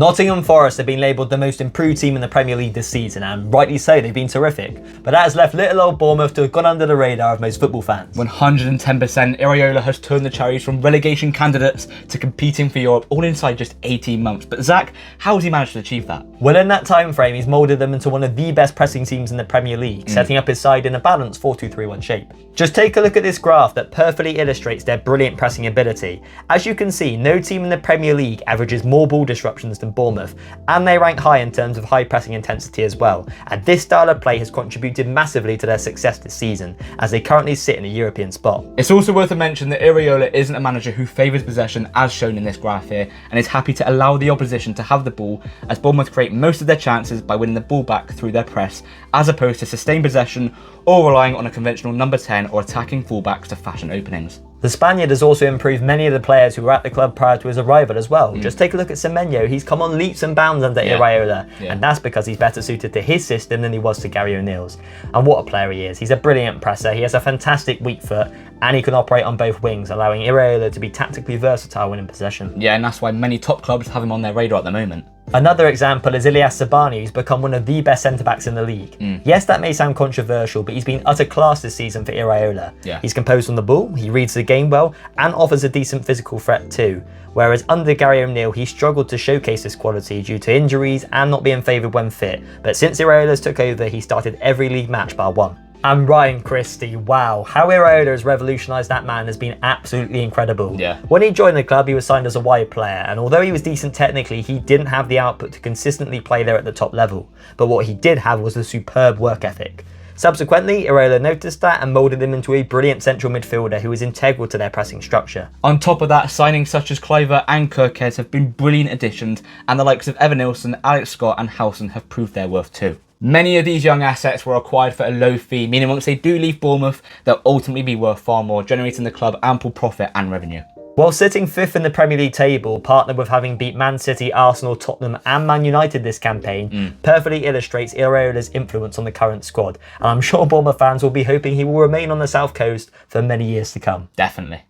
Nottingham Forest have been labelled the most improved team in the Premier League this season, and rightly so, they've been terrific. But that has left little old Bournemouth to have gone under the radar of most football fans. 110%, Iraola has turned the Cherries from relegation candidates to competing for Europe all inside just 18 months. But Zach, how has he managed to achieve that? Well, in that time frame, he's moulded them into one of the best pressing teams in the Premier League, setting up his side in a balanced 4-2-3-1 shape. Just take a look at this graph that perfectly illustrates their brilliant pressing ability. As you can see, no team in the Premier League averages more ball disruptions than Bournemouth, and they rank high in terms of high pressing intensity as well. And this style of play has contributed massively to their success this season, as they currently sit in a European spot. It's also worth a mention that Iraola isn't a manager who favours possession as shown in this graph here, and is happy to allow the opposition to have the ball, as Bournemouth create most of their chances by winning the ball back through their press, as opposed to sustained possession or relying on a conventional number 10 or attacking fullbacks to fashion openings. The Spaniard has also improved many of the players who were at the club prior to his arrival as well. Just take a look at Semenyo. He's come on leaps and bounds under Iraola, and that's because he's better suited to his system than he was to Gary O'Neill's. And what a player he is. He's a brilliant presser, he has a fantastic weak foot, and he can operate on both wings, allowing Iraola to be tactically versatile when in possession. Yeah, and that's why many top clubs have him on their radar at the moment. Another example is Ilyas Sabani, who's become one of the best centre-backs in the league. Yes, that may sound controversial, but he's been utter class this season for Iraola. He's composed on the ball, he reads the game well, and offers a decent physical threat too. Whereas under Gary O'Neill, he struggled to showcase this quality due to injuries and not being favoured when fit. But since Iraola's took over, he started every league match bar one. And Ryan Christie, wow, how Iraola has revolutionised that man has been absolutely incredible. When he joined the club, he was signed as a wide player, and although he was decent technically, he didn't have the output to consistently play there at the top level. But what he did have was a superb work ethic. Subsequently, Iraola noticed that and moulded him into a brilliant central midfielder who was integral to their pressing structure. On top of that, signings such as Cliver and Kirkes have been brilliant additions, and the likes of Evan Nilsson, Alex Scott and Howson have proved their worth too. Many of these young assets were acquired for a low fee, meaning once they do leave Bournemouth, they'll ultimately be worth far more, generating the club ample profit and revenue. While sitting 5th in the Premier League table, partnered with having beat Man City, Arsenal, Tottenham and Man United this campaign, perfectly illustrates Iraola's influence on the current squad, and I'm sure Bournemouth fans will be hoping he will remain on the South Coast for many years to come. Definitely.